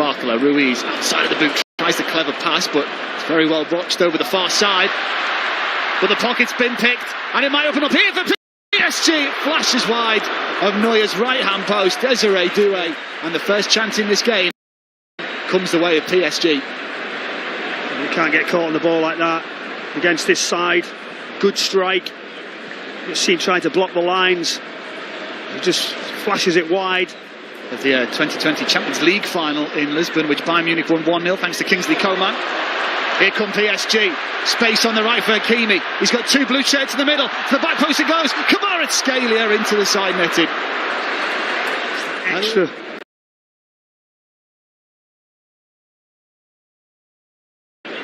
Barcola, Ruiz, outside of the boot, tries the clever pass, but it's very well watched over the far side. But the pocket's been picked, and it might open up here for PSG. It flashes wide of Neuer's right-hand post, Desire Doue, and the first chance in this game comes the way of PSG. You can't get caught on the ball like that against this side. Good strike. You see him trying to block the lines. He just flashes it wide. Of the 2020 Champions League final in Lisbon, which Bayern Munich won 1-0 thanks to Kingsley Coman. Here come PSG. Space on the right for Hakimi. He's got two blue shirts in the middle. To the back post it goes. Kvaratskhelia into the side netted. Extra.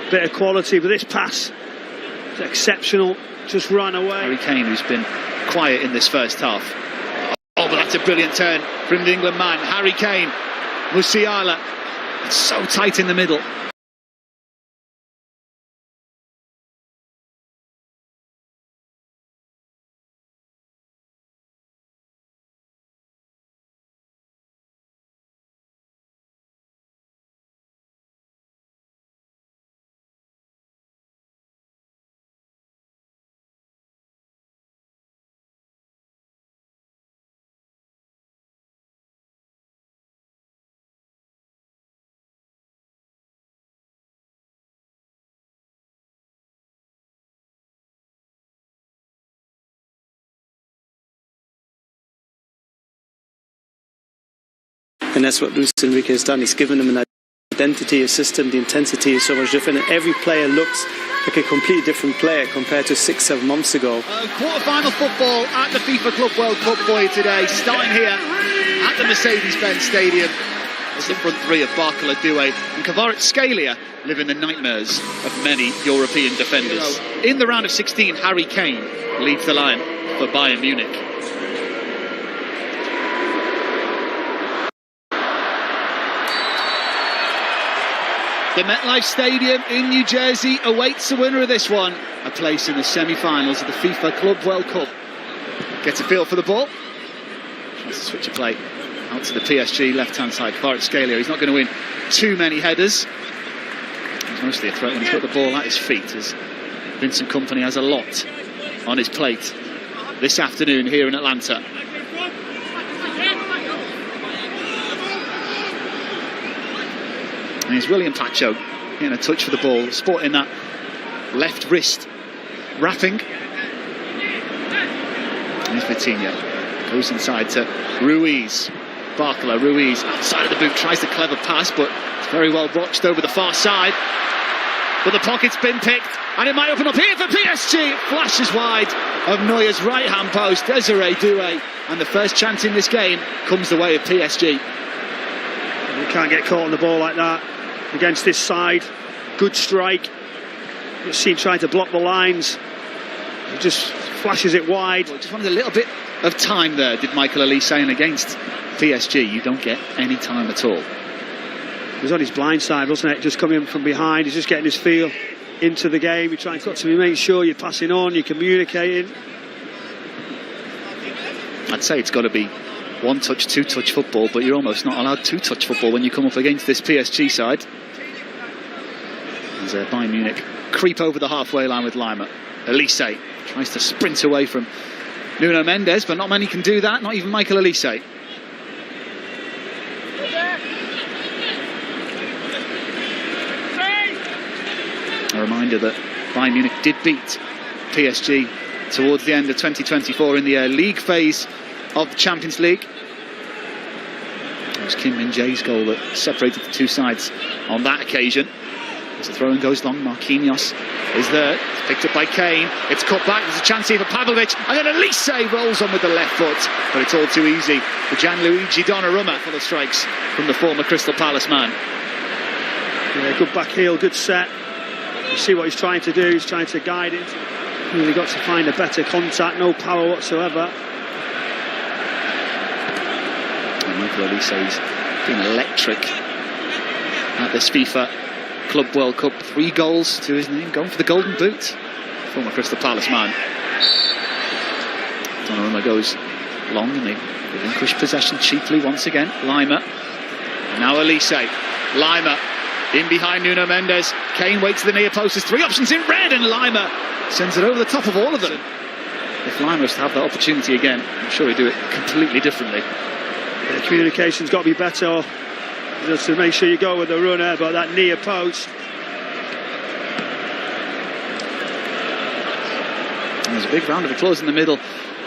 Bit of quality, but this pass is exceptional. Just ran away. Harry Kane, who's been quiet in this first half. Oh, but that's a brilliant turn from the England man. Harry Kane, Musiala. It's so tight in the middle. And that's what Luis Enrique has done. He's given them an identity, a system. The intensity is so much different, and every player looks like a completely different player compared to 6-7 months ago. Quarter-final football at the FIFA Club World Cup for you today, starting here at the Mercedes-Benz Stadium. As the front three of Barcola, Doue and Kvaratskhelia live in the nightmares of many European defenders. In the round of 16, Harry Kane leads the line for Bayern Munich. The MetLife Stadium in New Jersey awaits the winner of this one. A place in the semi-finals of the FIFA Club World Cup. Gets a feel for the ball. Tries to switch a play out to the PSG left-hand side. Kvaratskhelia, he's not going to win too many headers. He's mostly a threat when he's got the ball at his feet, as Vincent Kompany has a lot on his plate this afternoon here in Atlanta. And here's William Pacho getting a touch for the ball, sporting that left wrist wrapping. Here's Vitinha, goes inside to Ruiz. Barcola, Ruiz, outside of the boot, tries the clever pass, but it's very well watched over the far side. But the pocket's been picked, and it might open up here for PSG. It flashes wide of Neuer's right-hand post, Desire Doue, and the first chance in this game comes the way of PSG. You can't get caught on the ball like that against this side. Good strike. You see him trying to block the lines. He just flashes it wide. Well, just wanted a little bit of time there, did Michael Olise, and against PSG you don't get any time at all. He was on his blind side, wasn't it? Just coming from behind. He's just getting his feel into the game. You're trying to make sure you're passing on, you're communicating. I'd say it's got to be one-touch, two-touch football, but you're almost not allowed two-touch football when you come up against this PSG side. As Bayern Munich creep over the halfway line with Lima. Olise tries to sprint away from Nuno Mendes, but not many can do that, not even Michael Olise. A reminder that Bayern Munich did beat PSG towards the end of 2024 in the league phase of the Champions League. It was Kim Min-jae's goal that separated the two sides on that occasion. As the throw-in goes long, Marquinhos is there. It's picked up by Kane. It's cut back. There's a chance here for Pavlovic. And then Olise rolls on with the left foot. But it's all too easy for Gianluigi Donnarumma for the strikes from the former Crystal Palace man. Yeah, good back heel, good set. You see what he's trying to do. He's trying to guide it. Really got to find a better contact. No power whatsoever. And Michael Olise's been electric at this FIFA Club World Cup. 3 goals to his name, going for the golden boot. Former Crystal Palace man. Donnarumma goes long and they relinquish possession cheaply once again. Lima. And now Olise. Lima in behind Nuno Mendes. Kane waits to the near post. There's three options in red, and Lima sends it over the top of all of them. If Lima was to have that opportunity again, I'm sure he'd do it completely differently. The communication's got to be better, just to make sure you go with the runner, but that near post. And there's a big round of applause in the middle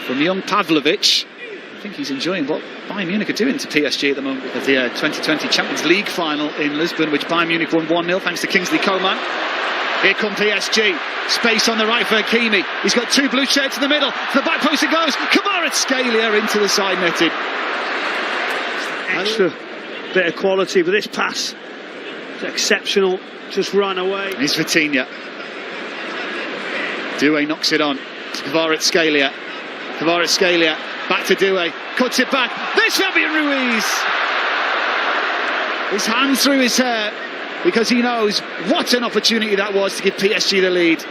from young Pavlovic. I think he's enjoying what Bayern Munich are doing to PSG at the moment of the 2020 Champions League final in Lisbon, which Bayern Munich won 1-0 thanks to Kingsley Coman. Here come PSG. Space on the right for Hakimi. He's got two blue shirts in the middle. To the back post it goes. Kvaratskhelia into the side netting. Extra bit of quality, but this pass is exceptional. Just ran away. Here's Vitinha. Doue knocks it on to Kvaratskhelia. Kvaratskhelia back to Doue. Cuts it back. There's Fabian Ruiz. His hand through his hair, because he knows what an opportunity that was to give PSG the lead.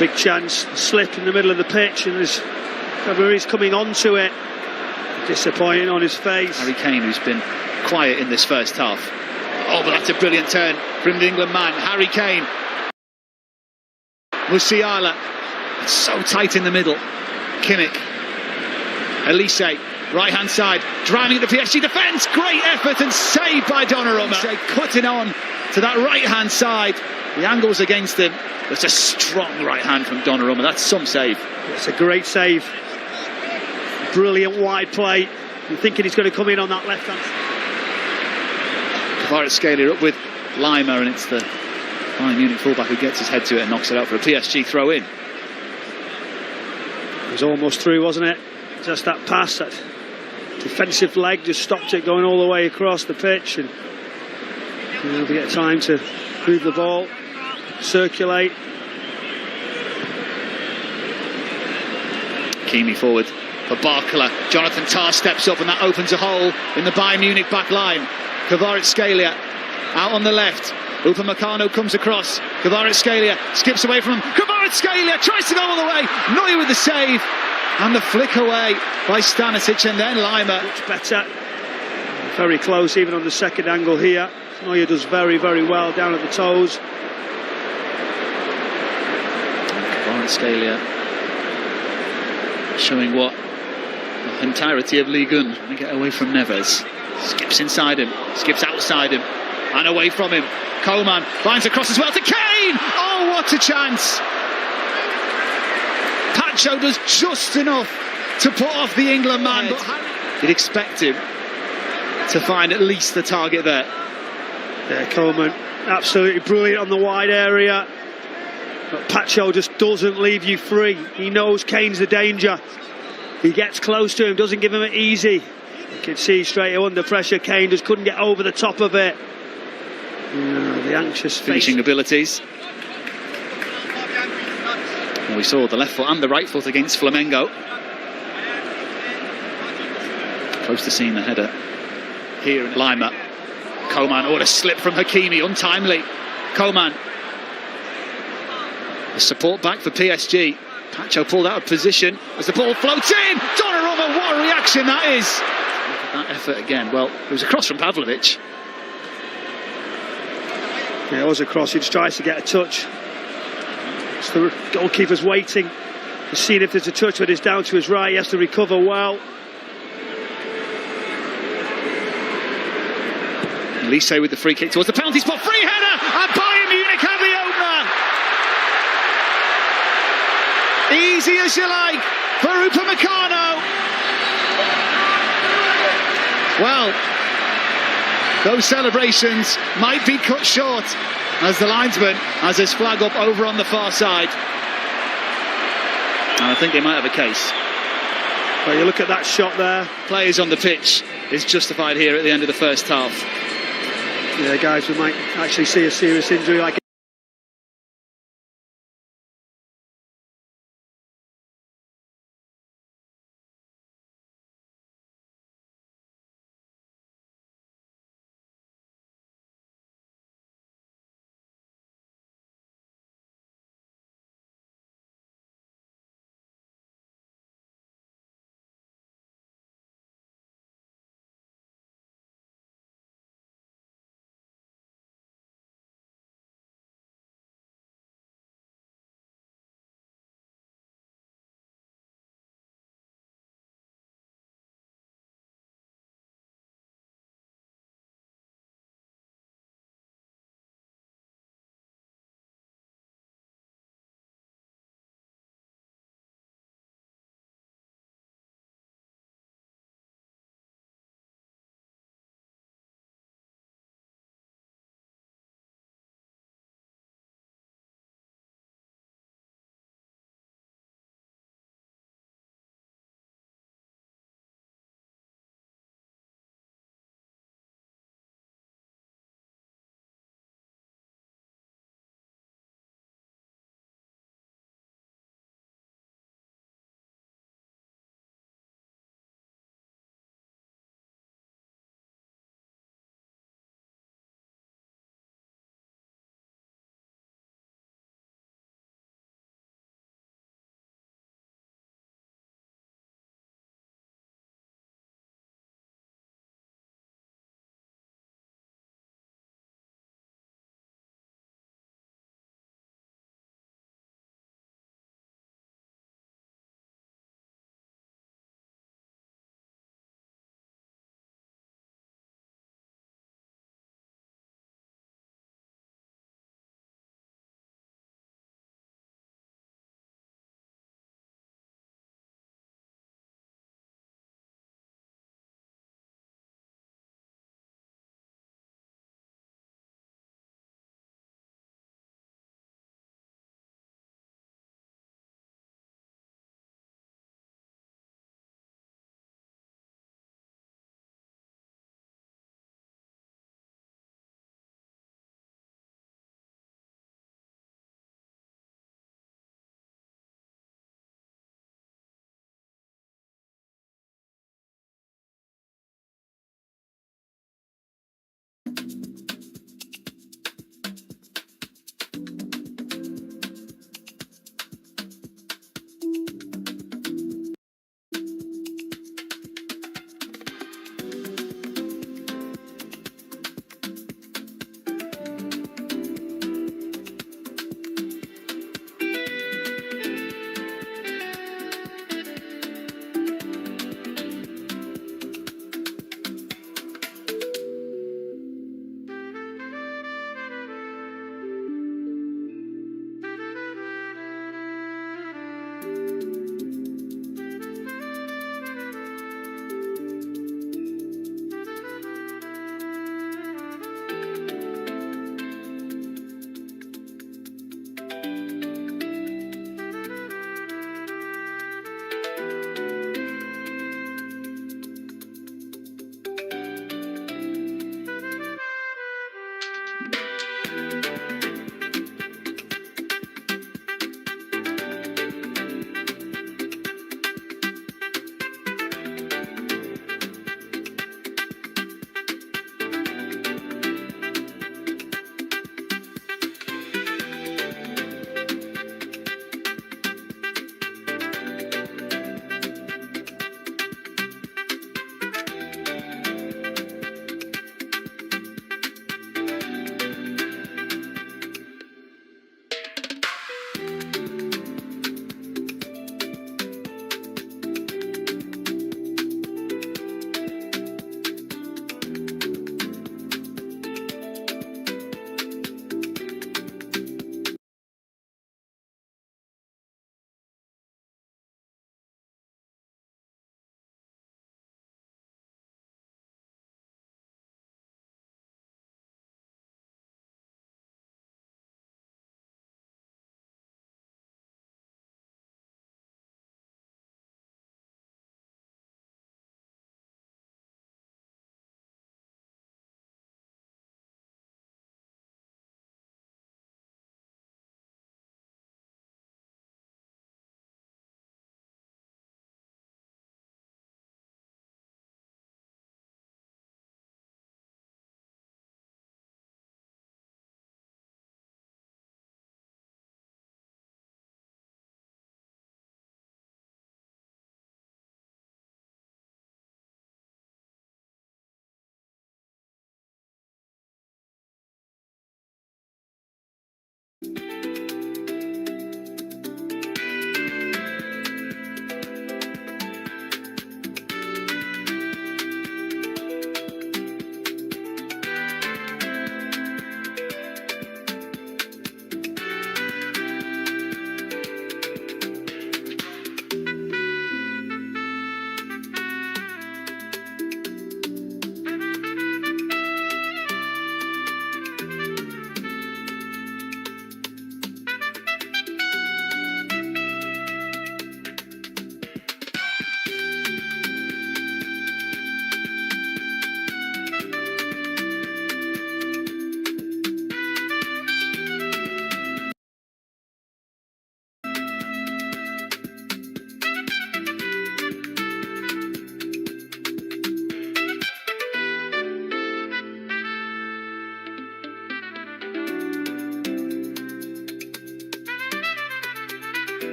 Big chance, slip in the middle of the pitch, and there's Ruiz coming onto it. Disappointing on his face. Harry Kane, who's been quiet in this first half. Oh, but that's a brilliant turn from the England man, Harry Kane. Musiala, it's so tight in the middle. Kimmich, Elise, right hand side, driving at the PSG defence. Great effort and saved by Donnarumma. Elise cutting on to that right hand side. The angle's against him. It's a strong right hand from Donnarumma. That's some save. It's a great save. Brilliant wide play. You're thinking he's going to come in on that left hand. Kvaratskhelia up with Lima, and it's the Bayern Munich fullback who gets his head to it and knocks it out for a PSG throw in. It was almost through, wasn't it? Just that pass, that defensive leg just stopped it going all the way across the pitch, and there'll be a time to move the ball, circulate. Hakimi forward for Barcola. Jonathan Tah steps up, and that opens a hole in the Bayern Munich back line. Kvaratskhelia out on the left. Upamecano comes across. Kvaratskhelia skips away from him. Kvaratskhelia tries to go all the way. Neuer with the save, and the flick away by Stanisic, and then Lima. Much better. Very close even on the second angle here. Neuer does very, very well down at the toes. Kvaratskhelia showing what the entirety of Ligue 1 trying to get away from Neves. Skips inside him, skips outside him, and away from him. Coman finds a cross as well to Kane. Oh, what a chance! Pacho does just enough to put off the England man, but you'd expect him to find at least the target there. Yeah, Coman absolutely brilliant on the wide area, but Pacho just doesn't leave you free. He knows Kane's the danger. He gets close to him, doesn't give him it easy. You can see straight under pressure, Kane just couldn't get over the top of it. The anxious finishing abilities. Well, we saw the left foot and the right foot against Flamengo. Close to seeing the header here in Lima. Coman, what a slip from Hakimi, untimely. Coman. The support back for PSG. Pacho pulled out of position as the ball floats in. Donnarumma, what a reaction that is. Look at that effort again. Well, it was a cross from Pavlovic. Yeah, it was a cross. He just tries to get a touch. It's the goalkeeper's waiting to see if there's a touch, but it's down to his right. He has to recover well. Elise with the free kick towards the penalty spot. Free header, and Bayern Munich have the opener. Easy as you like for Upamecano. Well, those celebrations might be cut short as the linesman has his flag up over on the far side. And I think they might have a case. Well, you look at that shot there. Players on the pitch is justified here at the end of the first half. Yeah, guys, we might actually see a serious injury like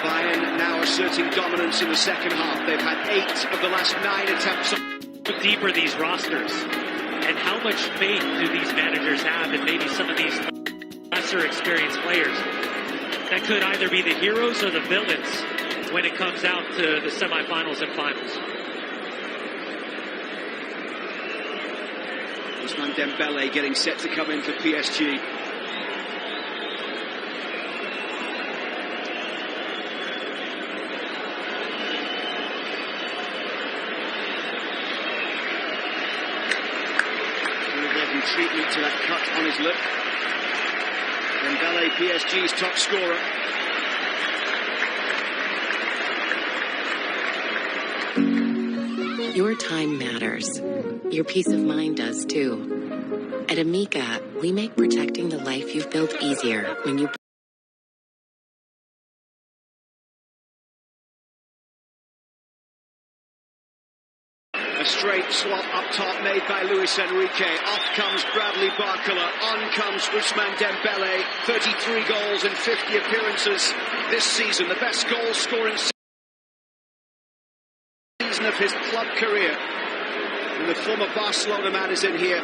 Bayern now asserting dominance in the second half. They've had 8 of the last 9 attempts. Look deeper these rosters, and how much faith do these managers have in maybe some of these lesser experienced players that could either be the heroes or the villains when it comes out to the semifinals and finals. Ousmane Dembele getting set to come in for PSG. Treatment to that cut on his lip. Dembele, PSG's top scorer. Your time matters. Your peace of mind does too. At Amica, we make protecting the life you've built easier when you A straight swap up top made by Luis Enrique. Off comes Bradley Barcola. On comes Ousmane Dembele. 33 goals in 50 appearances this season. The best goal-scoring season of his club career. And the former Barcelona man is in here.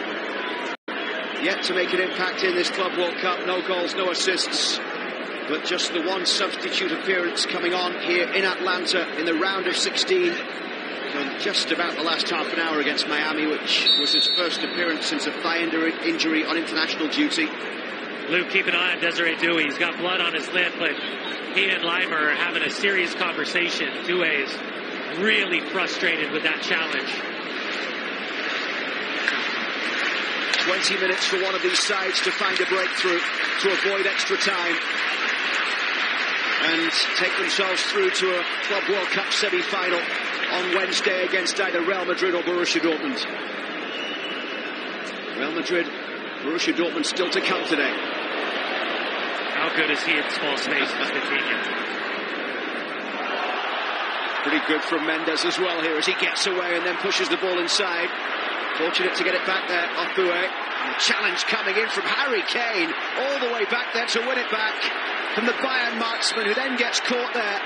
Yet to make an impact in this Club World Cup. No goals, no assists. But just the one substitute appearance coming on here in Atlanta in the round of 16. Just about the last half an hour against Miami, which was his first appearance since a thigh injury on international duty. Luke, keep an eye on Desire Doue. He's got blood on his lip, but he and Limer are having a serious conversation. Doue is really frustrated with that challenge. 20 minutes for one of these sides to find a breakthrough, to avoid extra time, and take themselves through to a Club World Cup semi-final on Wednesday against either Real Madrid or Borussia Dortmund. Real Madrid, Borussia Dortmund still to come today. How good is he in small spaces, Coutinho? Pretty good from Mendes as well here as he gets away and then pushes the ball inside. Fortunate to get it back there off the way. And a challenge coming in from Harry Kane all the way back there to win it back from the Bayern marksman, who then gets caught there.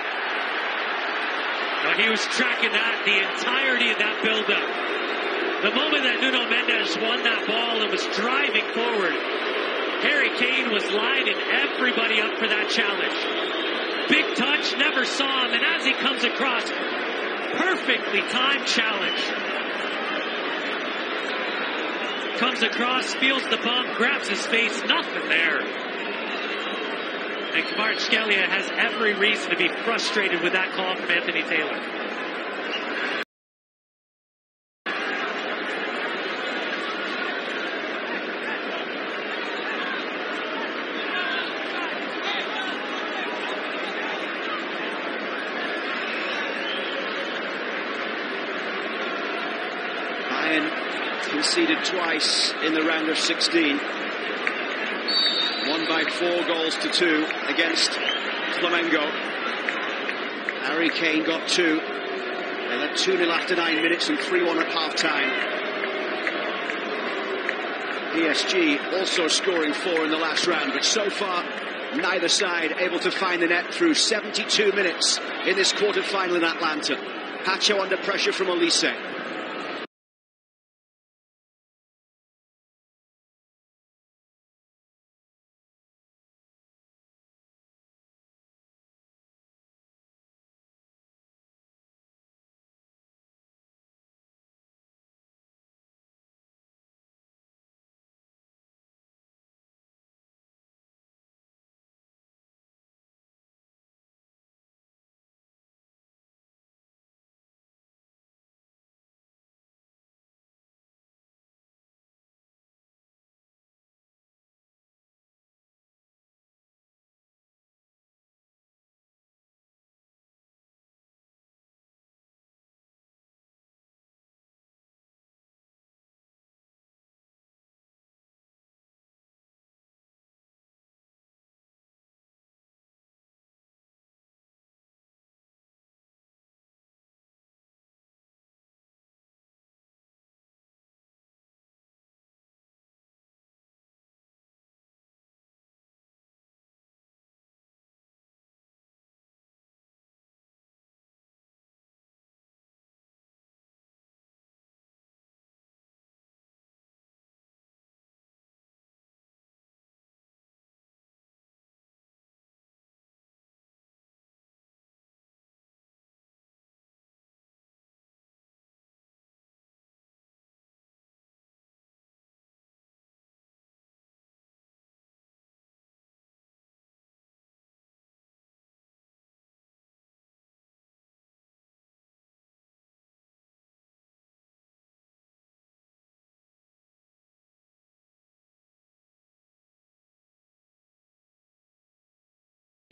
Now, he was tracking that the entirety of that build-up. The moment that Nuno Mendes won that ball and was driving forward, Harry Kane was lining everybody up for that challenge. Big touch, never saw him, and as he comes across, perfectly timed challenge. Comes across, feels the bump, grabs his face, nothing there. And Kvaratskhelia has every reason to be frustrated with that call from Anthony Taylor. Bayern conceded twice in the round of 16. Won by 4 goals to 2 against Flamengo. Harry Kane got 2. They led 2-0 after 9 minutes and 3-1 at half-time. PSG also scoring 4 in the last round, but so far neither side able to find the net through 72 minutes in this quarter-final in Atlanta. Pacho under pressure from Olise.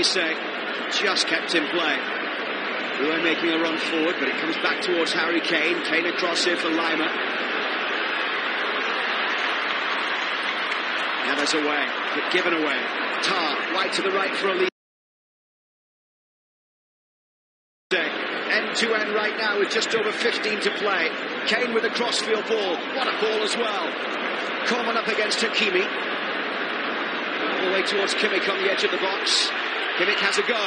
say, just kept in play. Doue making a run forward, but it comes back towards Harry Kane. Kane across here for Lima. Neves away, but given away. Tar, wide to the right for a end-to-end right now with just over 15 to play. Kane with a crossfield ball. What a ball as well. Coleman up against Hakimi. All the way towards Kimmich on the edge of the box. Kimmich has a go.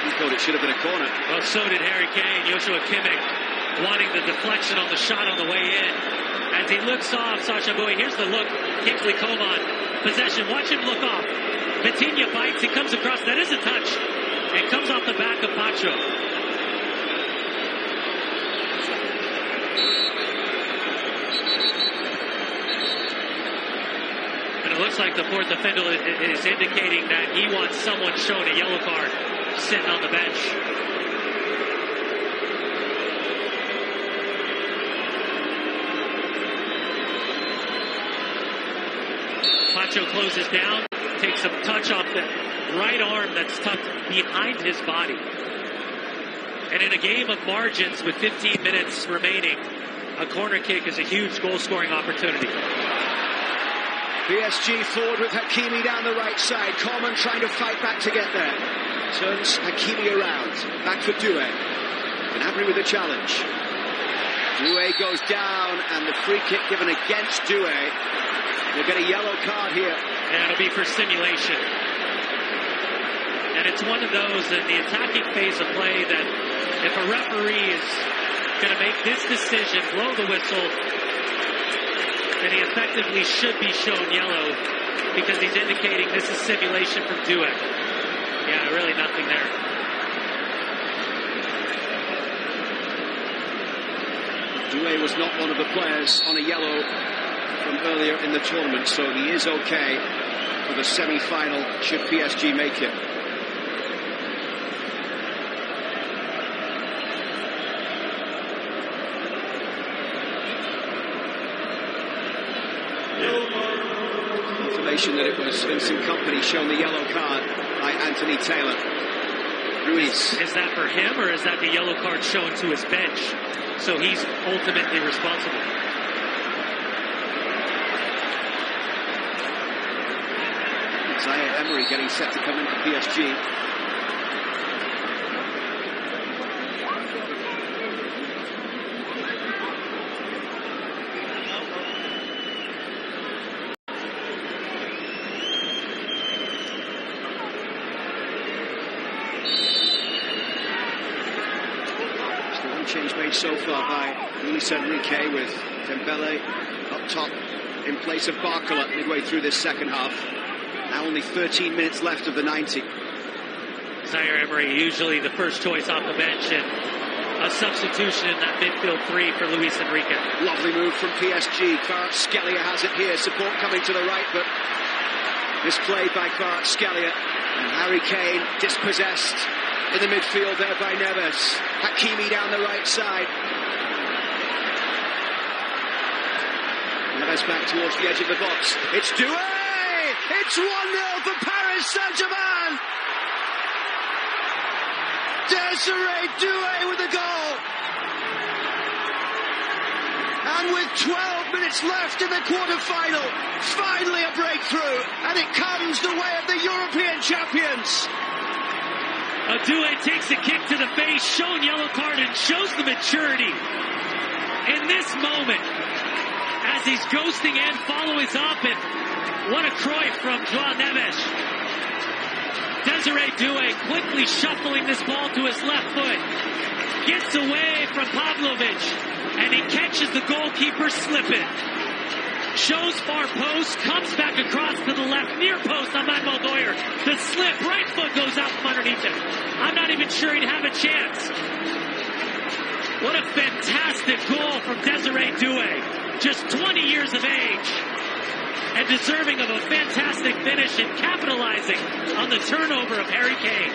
He thought it should have been a corner. Well, so did Harry Kane. Joshua Kimmich wanting the deflection on the shot on the way in. As he looks off, Sacha Boey, here's the look. Kingsley Coman, possession. Watch him look off. Vitinha bites. He comes across. That is a touch. It comes off the back of Pacho. And it looks like the fourth official is indicating that he wants someone shown a yellow card sitting on the bench. Pacho closes down, takes a touch off the right arm that's tucked behind his body. And in a game of margins with 15 minutes remaining, a corner kick is a huge goal-scoring opportunity. PSG forward with Hakimi down the right side. Coleman trying to fight back to get there. Turns Hakimi around. Back for Doue. Gnabry with the challenge. Doue goes down, and the free kick given against Doue. We'll get a yellow card here. And it'll be for simulation. And it's one of those in the attacking phase of play that if a referee is going to make this decision, blow the whistle, then he effectively should be shown yellow because he's indicating this is simulation from Doue. Yeah, really nothing there. Doue was not one of the players on a yellow from earlier in the tournament, so he is okay for the semi-final should PSG make it. Confirmation that it was Vincent Kompany shown the yellow card by Anthony Taylor. Ruiz. Is that for him, or is that the yellow card shown to his bench? So he's ultimately responsible. Desire Emery getting set to come into PSG. Change made so far by Luis Enrique with Dembele up top in place of Barcola midway through this second half. Now only 13 minutes left of the 90. Zaire Emery usually the first choice off the bench, and a substitution in that midfield three for Luis Enrique. Lovely move from PSG. Kvaratskhelia has it here. Support coming to the right, but misplayed by Kvaratskhelia. And Harry Kane dispossessed in the midfield there by Neves. Hakimi down the right side. Neves back towards the edge of the box. It's Doue! It's 1-0 for Paris Saint-Germain! Desire Doue with a goal! And with 12 minutes left in the quarter-final, finally a breakthrough, and it comes the way of the European champions! Doue takes a kick to the face, shown yellow card, and shows the maturity in this moment as he's ghosting and following up. And what a Cruyff from João Neves. Desire Doue quickly shuffling this ball to his left foot, gets away from Pavlovic, and he catches the goalkeeper slipping. Shows far post, comes back across to the left, near post on Manuel Neuer. The slip, right foot goes out from underneath him. I'm not even sure he'd have a chance. What a fantastic goal from Desire Doue. Just 20 years of age. And deserving of a fantastic finish and capitalizing on the turnover of Harry Kane.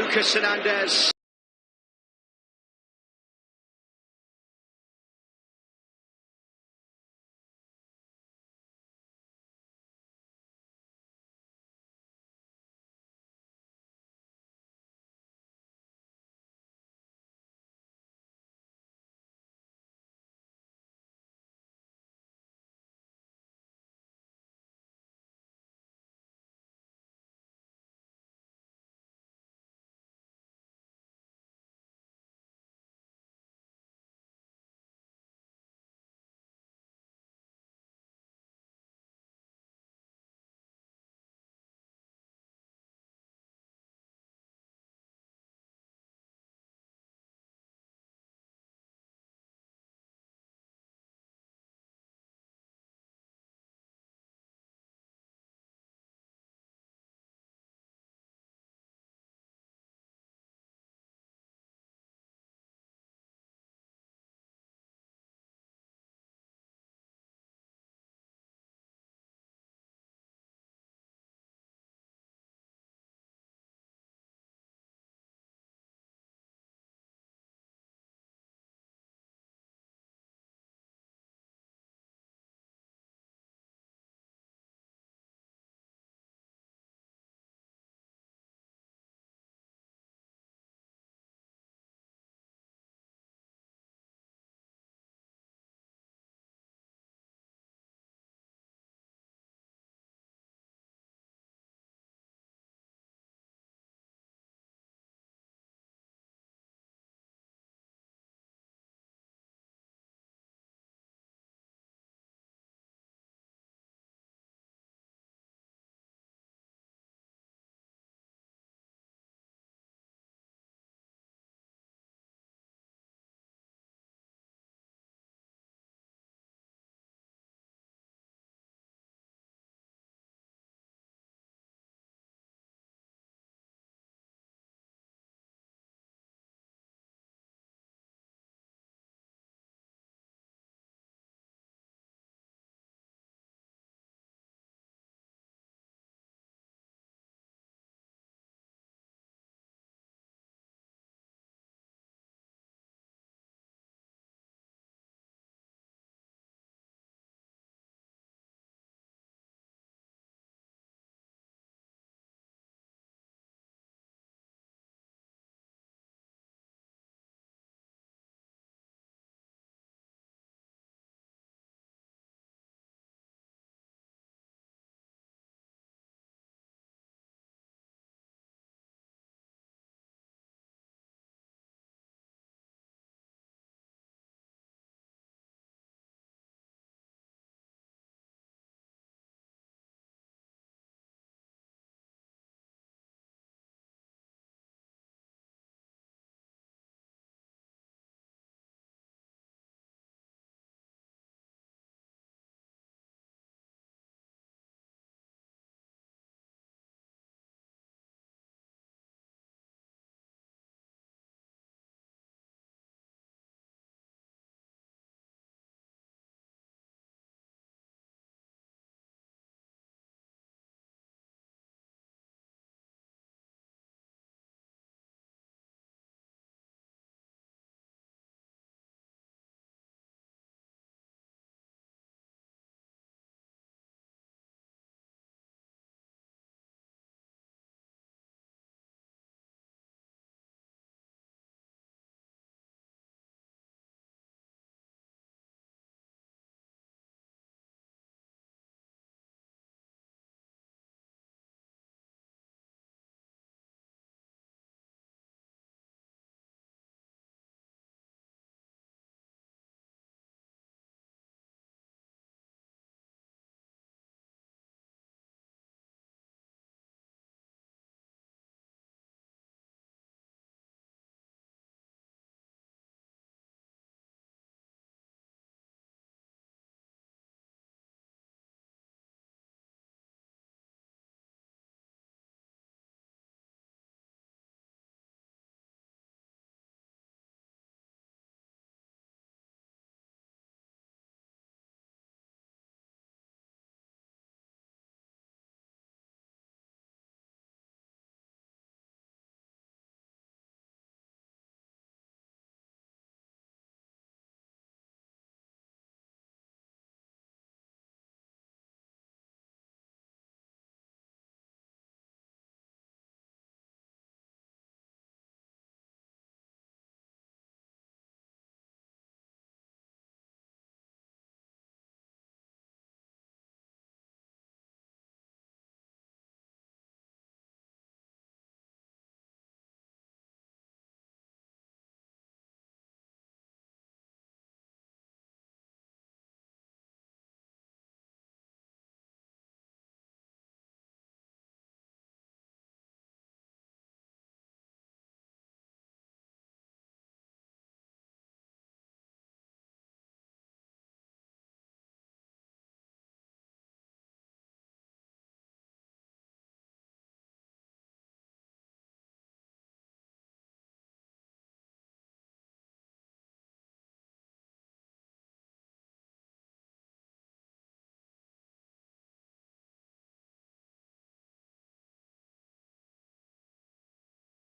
Lucas Hernandez.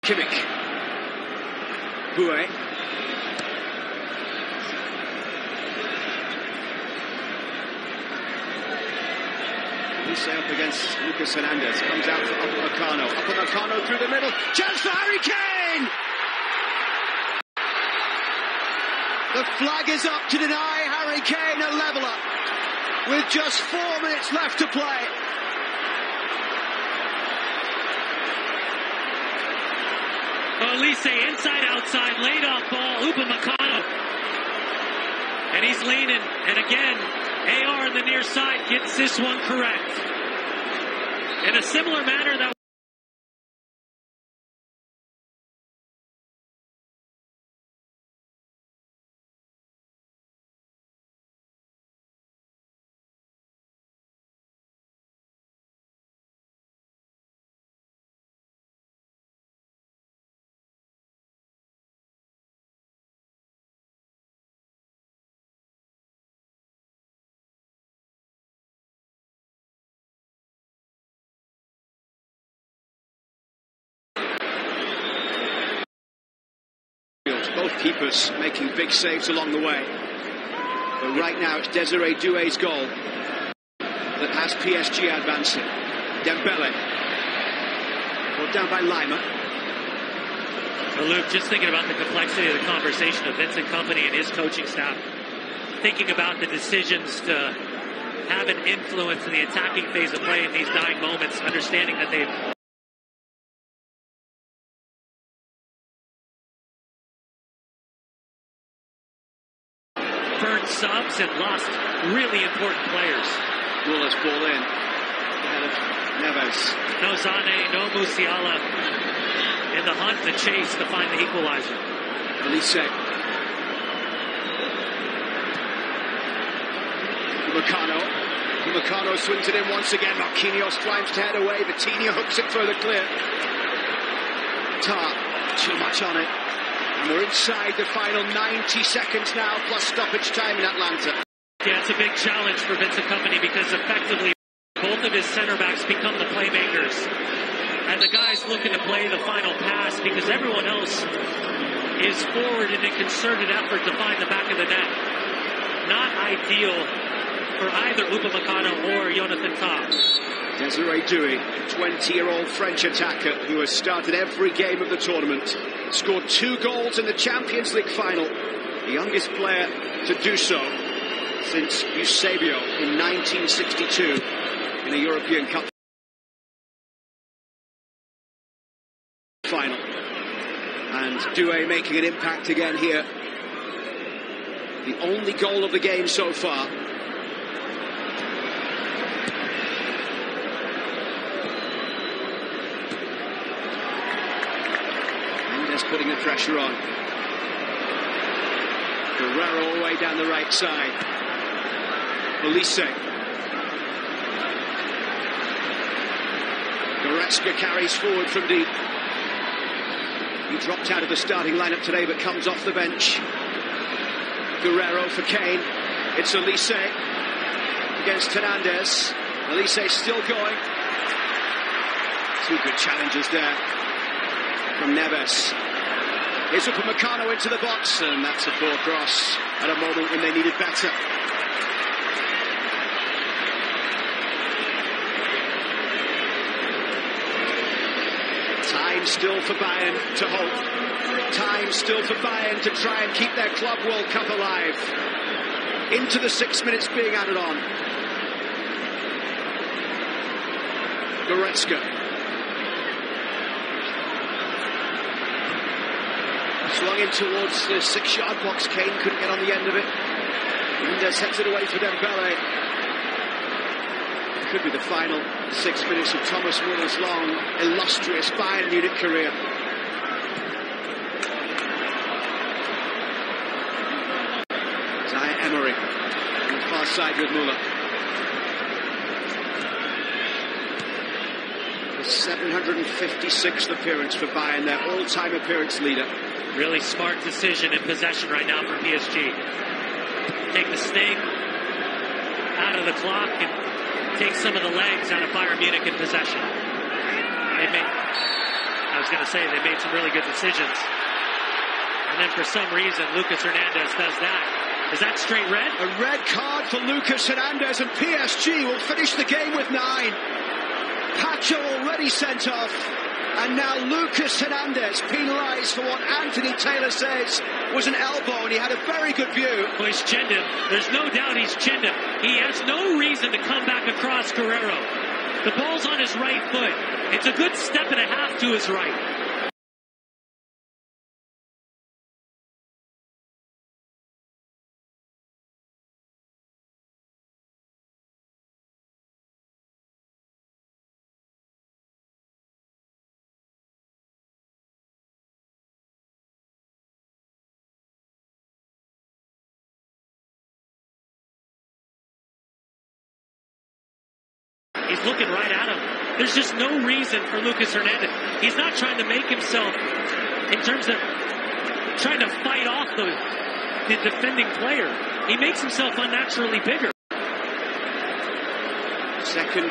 Kimmich. Doue. Lisa up against Lucas Hernandez. Comes out for Upamecano. Upamecano through the middle. Chance for Harry Kane! The flag is up to deny Harry Kane a leveller with just 4 minutes left to play. Olise inside outside, laid off ball, Upamecano. And he's leaning, and again, AR on the near side gets this one correct. In a similar manner that both keepers making big saves along the way. But right now it's Desire Doue's goal that has PSG advancing. Dembele. Brought down by Lima. Well, Luke, just thinking about the complexity of the conversation of Vincent Kompany and his coaching staff, thinking about the decisions to have an influence in the attacking phase of play in these dying moments, understanding that they've burned subs and lost really important players. Muller's ball in. Ahead of Neves. No Zane, no Musiala in the hunt, the chase to find the equalizer. Olise. Upamecano swings it in once again. Marquinhos climbs to head away. Vitinha hooks it further clear. Tar, too much on it. And we're inside the final 90 seconds now, plus stoppage time in Atlanta. Yeah, it's a big challenge for Vincent Kompany because effectively both of his center backs become the playmakers. And the guys looking to play the final pass because everyone else is forward in a concerted effort to find the back of the net. Not ideal for either Upamecano or Jonathan Tah. Desire Doue, 20-year-old French attacker who has started every game of the tournament. Scored 2 goals in the Champions League final. The youngest player to do so since Eusebio in 1962 in a European Cup final. And Doue making an impact again here. The only goal of the game so far. Putting the pressure on. Guerrero all the way down the right side. Olise. Goretzka carries forward from deep. He dropped out of the starting lineup today but comes off the bench. Guerrero for Kane. It's Olise against Hernandez. Olise still going. 2 good challenges there from Neves. Here's Upamecano into the box, and that's a poor cross at a moment when they needed better. Time still for Bayern to hope. Time still for Bayern to try and keep their Club World Cup alive. Into the 6 minutes being added on. Goretzka. Swung in towards the 6-yard box. Kane couldn't get on the end of it. Mendes heads it away for Dembele. Could be the final 6 minutes of Thomas Muller's long, illustrious Bayern Munich career. Zaire Emery on the far side with Muller. The 756th appearance for Bayern, their all-time appearance leader. Really smart decision in possession right now for PSG. Take the sting out of the clock and take some of the legs out of Bayern Munich in possession. They make a was going to say they made some really good decisions. And then for some reason, Lucas Hernandez does that. Is that straight red? A red card for Lucas Hernandez, and PSG will finish the game with 9. Pacho already sent off, and now Lucas Hernandez penalised for what Anthony Taylor says was an elbow, and he had a very good view. Well, he's chinned him. There's no doubt he's chinned him. He has no reason to come back across Guerrero. The ball's on his right foot. It's a good step and a half to his right. He's looking right at him. There's just no reason for Lucas Hernandez. He's not trying to make himself, in terms of trying to fight off the defending player. He makes himself unnaturally bigger. Second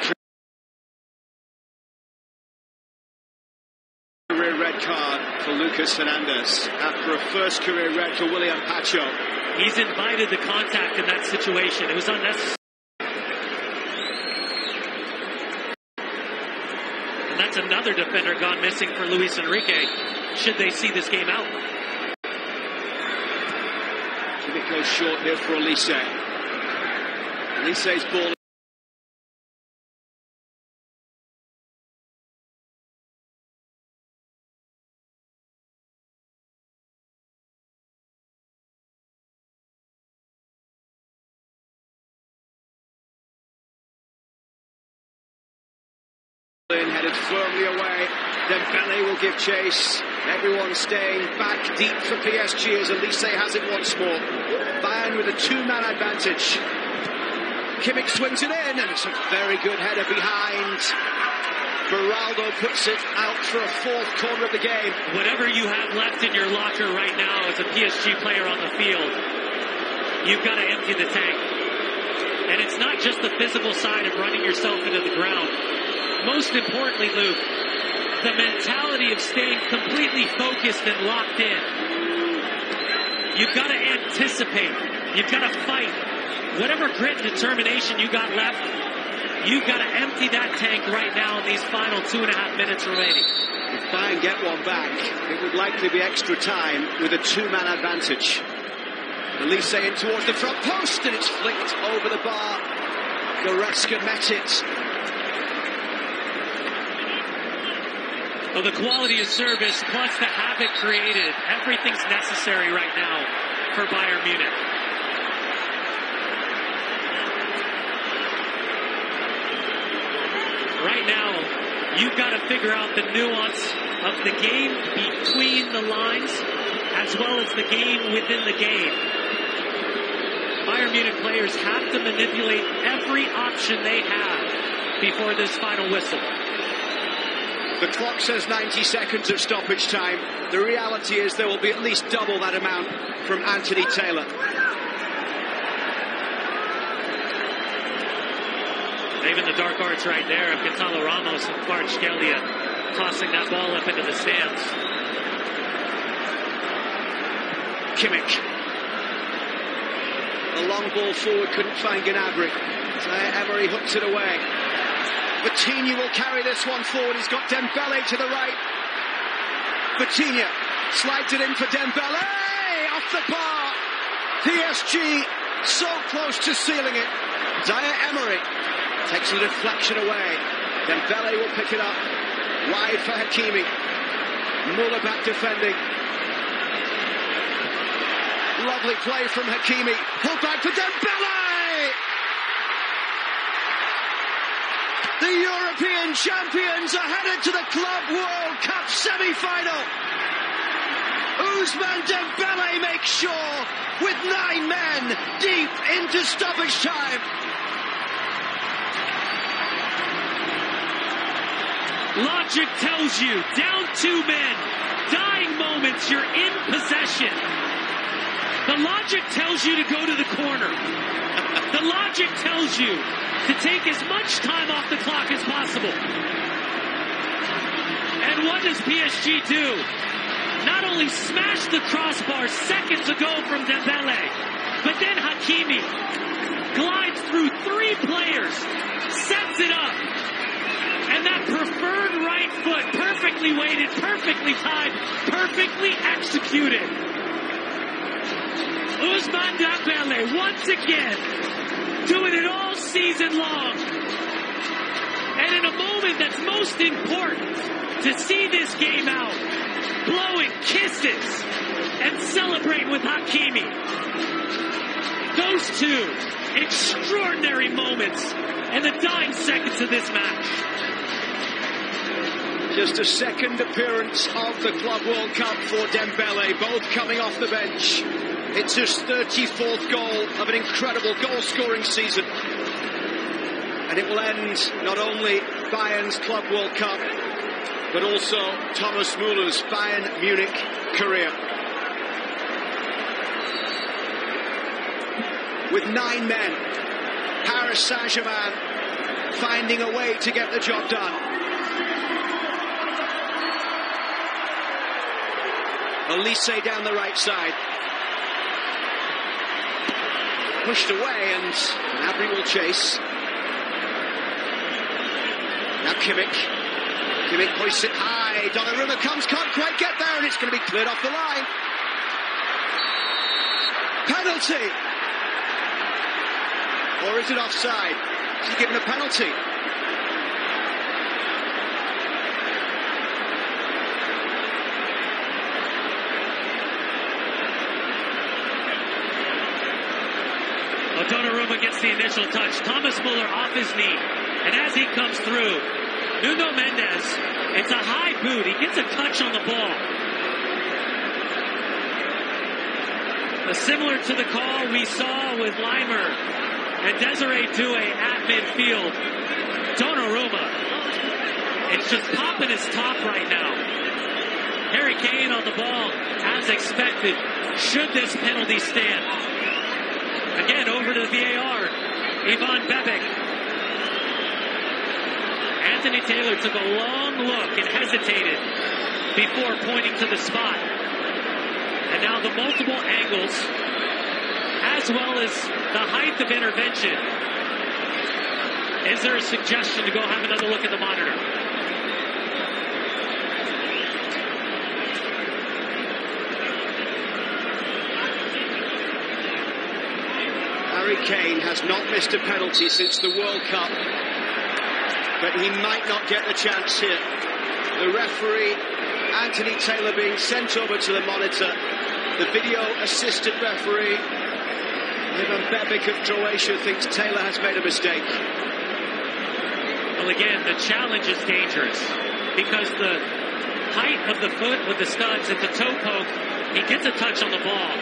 career red card for Lucas Hernandez after a first career red for William Pacho. He's invited the contact in that situation. It was unnecessary. That's another defender gone missing for Luis Enrique, should they see this game out. It goes short here for Elise. Elise's ball. Headed firmly away. Dembele will give chase. Everyone staying back deep for PSG as Elise has it once more. Bayern with a 2-man advantage. Kimmich swings it in, and it's a very good header behind. Beraldo puts it out for a fourth corner of the game. Whatever you have left in your locker right now as a PSG player on the field, you've got to empty the tank. And it's not just the physical side of running yourself into the ground. Most importantly, Luke, the mentality of staying completely focused and locked in. You've got to anticipate. You've got to fight. Whatever grit and determination you got left, you've got to empty that tank right now in these final 2.5 minutes remaining. If Bayern get one back, it would likely be extra time with a 2-man advantage. Elise in towards the front post, and it's flicked over the bar. Goretzka met it. Well, the quality of service plus the havoc created, everything's necessary right now for Bayern Munich. Right now, you've got to figure out the nuance of the game between the lines as well as the game within the game. Bayern Munich players have to manipulate every option they have before this final whistle. The clock says 90 seconds of stoppage time. The reality is there will be at least double that amount from Anthony Taylor. Even the dark arts right there of Gonzalo Ramos and Kvaratskhelia tossing that ball up into the stands. Kimmich. The long ball forward couldn't find Gnabry. Emery hooks it away. Vitinha will carry this one forward. He's got Dembele to the right. Vitinha slides it in for Dembele. Off the bar. PSG so close to sealing it. Zaire Emery takes the deflection away. Dembele will pick it up. Wide for Hakimi. Muller back defending. Lovely play from Hakimi. Pull back for Dembele. The European champions are headed to the Club World Cup semi-final. Ousmane Dembele makes sure with 9 men deep into stoppage time. Logic tells you, down 2 men, dying moments, you're in possession. The logic tells you to go to the corner. The logic tells you to take as much time off the clock as possible. And And what does PSG do? Not only smash the crossbar seconds ago from Dembele, but then Hakimi glides through 3 players, sets it up, and that preferred right foot, perfectly weighted, perfectly timed, perfectly executed. Ousmane Dembele once again doing it all season long. And in a moment that's most important to see this game out, blowing kisses and celebrating with Hakimi. Those two extraordinary moments in the dying seconds of this match. Just a second appearance of the Club World Cup for Dembele, both coming off the bench. It's his 34th goal of an incredible goal-scoring season. And it will end not only Bayern's Club World Cup, but also Thomas Müller's Bayern Munich career. With 9 men, Paris Saint-Germain finding a way to get the job done. Elise down the right side. Pushed away, and Gnabry will chase. Now Kimmich. Kimmich hoists it high. Donnarumma comes, can't quite get there, and it's going to be cleared off the line. Penalty! Or is it offside? Is he given a penalty? Donnarumma gets the initial touch. Thomas Müller off his knee. And as he comes through, Nuno Mendes, it's a high boot. He gets a touch on the ball. Similar to the call we saw with Limer and Desire Doue at midfield. Donnarumma, it's just popping his top right now. Harry Kane on the ball, as expected. Should this penalty stand? Again, over to the VAR. Ivan Bebic. Anthony Taylor took a long look and hesitated before pointing to the spot. And now the multiple angles, as well as the height of intervention. Is there a suggestion to go have another look at the monitor? Harry Kane has not missed a penalty since the World Cup, but he might not get the chance here. The referee, Anthony Taylor, being sent over to the monitor. The video assistant referee, Ivan Bebic of Croatia, thinks Taylor has made a mistake. Well, again, the challenge is dangerous because the height of the foot with the studs at the toe poke, he gets a touch on the ball.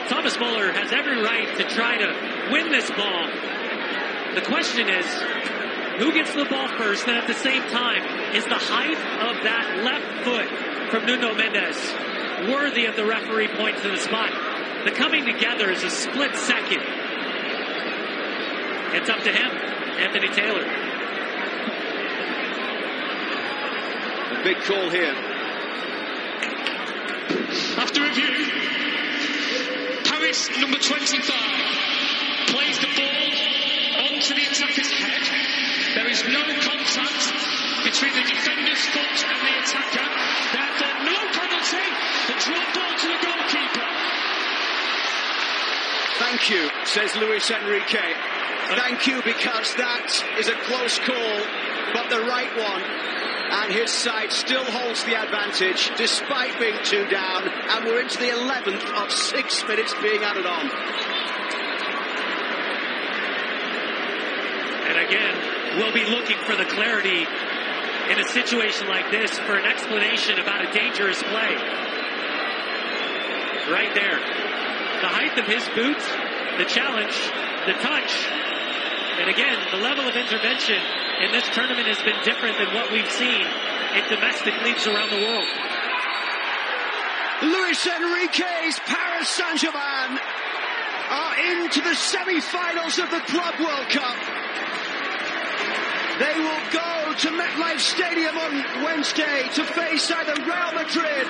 Thomas Müller has every right to try to win this ball. The question is, who gets the ball first? And at the same time, is the height of that left foot from Nuno Mendes worthy of the referee point to the spot? The coming together is a split second. It's up to him, Anthony Taylor. A big call here. After review, Paris, number 25, plays the ball onto the attacker's head. There is no contact between the defender's foot and the attacker. Therefore, no penalty. The drop ball to the goalkeeper. Thank you, says Luis Enrique. Thank you, because that is a close call, but the right one. And his side still holds the advantage despite being 2 down, and we're into the 11th of 6 minutes being added on. And again, we'll be looking for the clarity in a situation like this for an explanation about a dangerous play. Right there. The height of his boot, the challenge, the touch, and again, the level of intervention in this tournament has been different than what we've seen in domestic leagues around the world. Luis Enrique's Paris Saint-Germain are into the semi-finals of the Club World Cup. They will go to MetLife Stadium on Wednesday to face either Real Madrid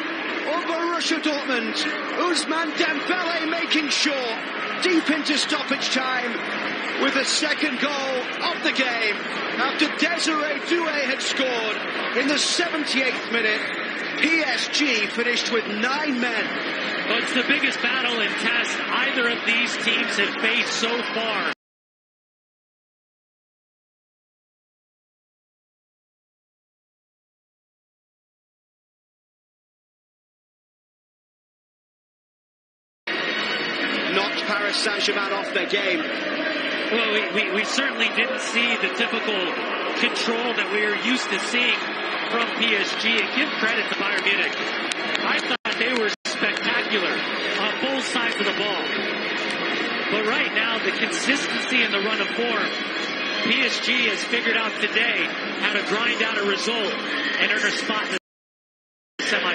or Borussia Dortmund. Ousmane Dembele making sure, deep into stoppage time, with the second goal of the game after Desire Doue had scored in the 78th minute. PSG finished with 9 men. Well, it's the biggest battle and test either of these teams have faced so far. Knocked Paris Saint-Germain off their game. Well, we certainly didn't see the typical control that we are used to seeing from PSG. And give credit to Bayern Munich. I thought they were spectacular on both sides of the ball. But right now, the consistency in the run of form, PSG has figured out today how to grind out a result and earn a spot in the semi.